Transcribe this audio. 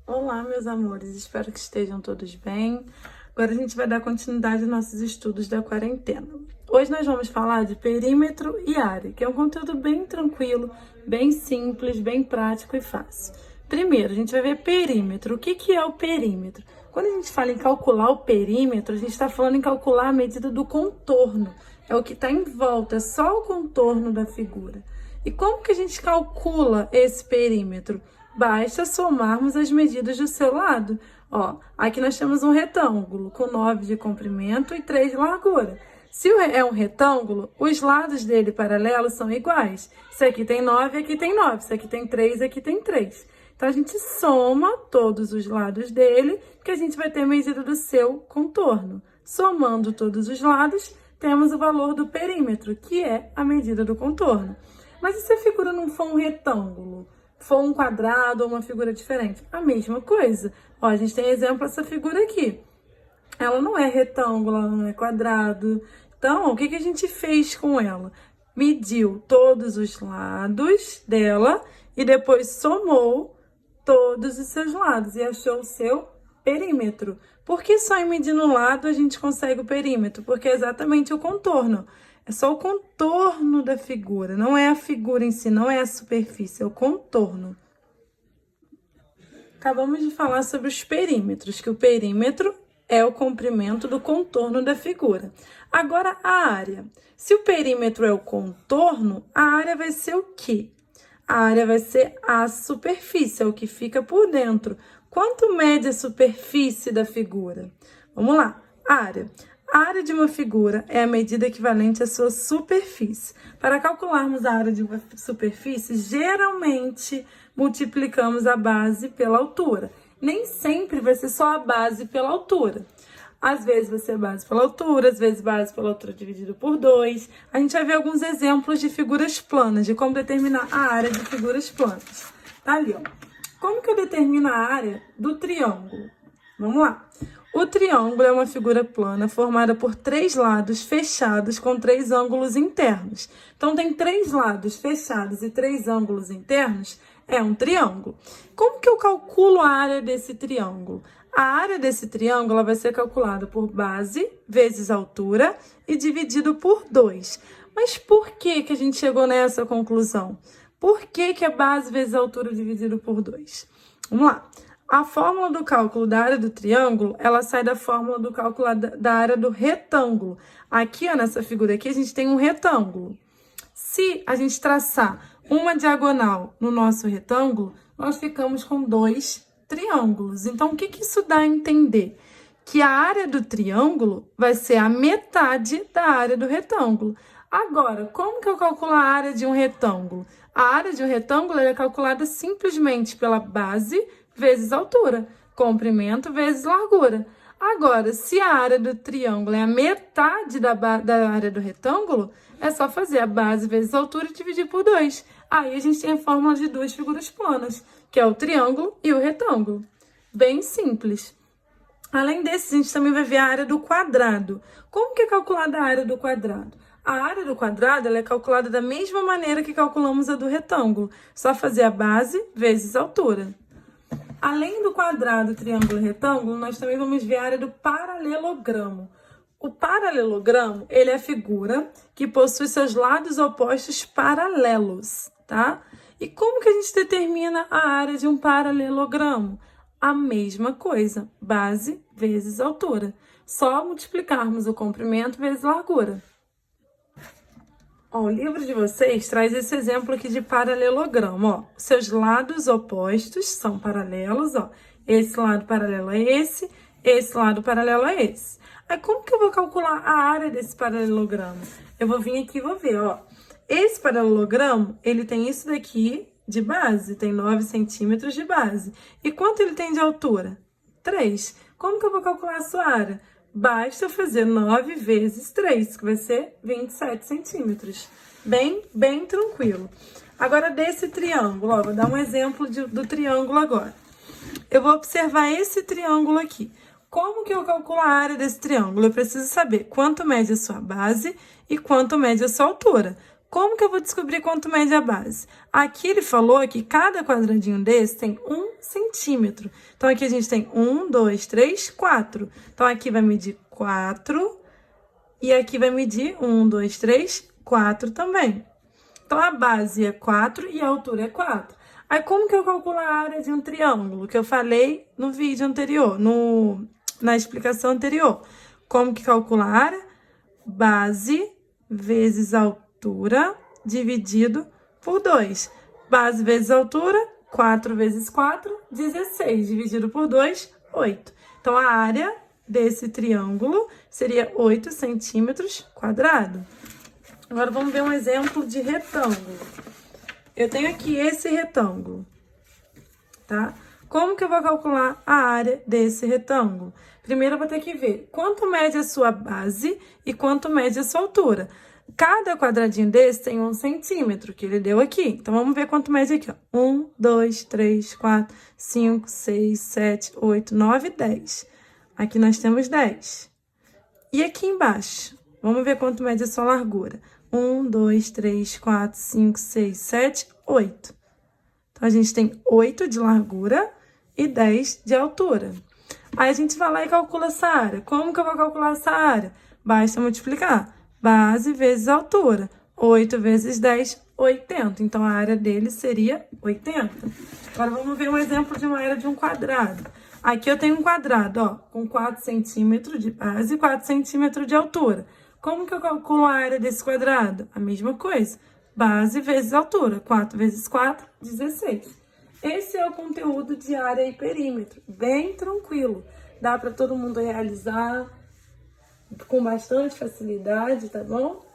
Olá, meus amores, espero que estejam todos bem. Agora a gente vai dar continuidade aos nossos estudos da quarentena. Hoje nós vamos falar de perímetro e área, que é um conteúdo bem tranquilo, bem simples, bem prático e fácil. Primeiro, a gente vai ver perímetro. O que é o perímetro? Quando a gente fala em calcular o perímetro, a gente está falando em calcular a medida do contorno. É o que está em volta, é só o contorno da figura. E como que a gente calcula esse perímetro? Basta somarmos as medidas do seu lado. Ó, aqui nós temos um retângulo com 9 de comprimento e 3 de largura. Se é um retângulo, os lados dele paralelos são iguais. Isso aqui tem 9, aqui tem 9. Isso aqui tem 3, aqui tem 3. Então, a gente soma todos os lados dele, que a gente vai ter a medida do seu contorno. Somando todos os lados, temos o valor do perímetro, que é a medida do contorno. Mas e se a figura não for um retângulo? For um quadrado ou uma figura diferente? A mesma coisa. Ó, a gente tem exemplo dessa figura aqui. Ela não é retângulo, ela não é quadrado. Então, o que a gente fez com ela? Mediu todos os lados dela e depois somou todos os seus lados e achou o seu perímetro. Por que só em medir no lado a gente consegue o perímetro? Porque é exatamente o contorno. É só o contorno da figura, não é a figura em si, não é a superfície, é o contorno. Acabamos de falar sobre os perímetros, que o perímetro é o comprimento do contorno da figura. Agora, a área. Se o perímetro é o contorno, a área vai ser o quê? A área vai ser a superfície, é o que fica por dentro. Quanto mede a superfície da figura? Vamos lá, área. A área de uma figura é a medida equivalente à sua superfície. Para calcularmos a área de uma superfície, geralmente multiplicamos a base pela altura. Nem sempre vai ser só a base pela altura. Às vezes vai ser base pela altura, às vezes base pela altura dividido por 2. A gente vai ver alguns exemplos de figuras planas, de como determinar a área de figuras planas. Tá ali, ó. Como que eu determino a área do triângulo? Vamos lá. O triângulo é uma figura plana formada por 3 lados fechados com 3 ângulos internos. Então, tem 3 lados fechados e 3 ângulos internos, é um triângulo. Como que eu calculo a área desse triângulo? A área desse triângulo ela vai ser calculada por base vezes altura e dividido por 2. Mas por que a gente chegou nessa conclusão? Por que é base vezes altura dividido por 2? Vamos lá. A fórmula do cálculo da área do triângulo, ela sai da fórmula do cálculo da área do retângulo. Aqui, ó, nessa figura aqui, a gente tem um retângulo. Se a gente traçar uma diagonal no nosso retângulo, nós ficamos com 2 triângulos. Então, o que isso dá a entender? Que a área do triângulo vai ser a metade da área do retângulo. Agora, como que eu calculo a área de um retângulo? A área de um retângulo é calculada simplesmente pela base vezes altura, comprimento vezes largura. Agora, se a área do triângulo é a metade da área do retângulo, é só fazer a base vezes altura e dividir por 2. Aí a gente tem a fórmula de 2 figuras planas, que é o triângulo e o retângulo. Bem simples. Além desse, a gente também vai ver a área do quadrado. Como que é calculada a área do quadrado? A área do quadrado ela é calculada da mesma maneira que calculamos a do retângulo. Só fazer a base vezes a altura. Além do quadrado, triângulo e retângulo, nós também vamos ver a área do paralelogramo. O paralelogramo, ele é a figura que possui seus lados opostos paralelos, tá? E como que a gente determina a área de um paralelogramo? A mesma coisa, base vezes altura. Só multiplicarmos o comprimento vezes largura. Ó, o livro de vocês traz esse exemplo aqui de paralelogramo, ó. Seus lados opostos são paralelos, ó. Esse lado paralelo é esse lado paralelo é esse. Aí, como que eu vou calcular a área desse paralelogramo? Eu vou vir aqui e vou ver, ó. Esse paralelogramo, ele tem isso daqui de base, tem 9 centímetros de base. E quanto ele tem de altura? 3. Como que eu vou calcular a sua área? Basta fazer 9 vezes 3, que vai ser 27 centímetros. Bem tranquilo. Agora, desse triângulo, ó, vou dar um exemplo do triângulo agora. Eu vou observar esse triângulo aqui. Como que eu calculo a área desse triângulo? Eu preciso saber quanto mede a sua base e quanto mede a sua altura. Como que eu vou descobrir quanto mede a base? Aqui ele falou que cada quadradinho desse tem 1 centímetro. Então, aqui a gente tem 1, 2, 3, 4. Então, aqui vai medir 4 e aqui vai medir 1, 2, 3, 4 também. Então, a base é 4 e a altura é 4. Aí, como que eu calculo a área de um triângulo? Que eu falei no vídeo anterior, na explicação anterior. Como que calcula a área? Base vezes altura dividido por 2. Base vezes altura, 4 vezes 4, 16. Dividido por 2, 8. Então, a área desse triângulo seria 8 centímetros quadrados. Agora, vamos ver um exemplo de retângulo. Eu tenho aqui esse retângulo, tá? Como que eu vou calcular a área desse retângulo? Primeiro, eu vou ter que ver quanto mede a sua base e quanto mede a sua altura. Cada quadradinho desse tem 1 centímetro, que ele deu aqui. Então, vamos ver quanto mede aqui, ó. 1, 2, 3, 4, 5, 6, 7, 8, 9, 10. Aqui nós temos 10. E aqui embaixo, vamos ver quanto mede a sua largura. 1, 2, 3, 4, 5, 6, 7, 8. Então, a gente tem 8 de largura e 10 de altura. Aí, a gente vai lá e calcula essa área. Como que eu vou calcular essa área? Basta multiplicar. Base vezes altura. 8 vezes 10, 80. Então, a área dele seria 80. Agora, vamos ver um exemplo de uma área de um quadrado. Aqui eu tenho um quadrado, ó, com 4 centímetros de base e 4 centímetros de altura. Como que eu calculo a área desse quadrado? A mesma coisa. Base vezes altura. 4 vezes 4, 16. Esse é o conteúdo de área e perímetro. Bem tranquilo. Dá para todo mundo realizar com bastante facilidade, tá bom?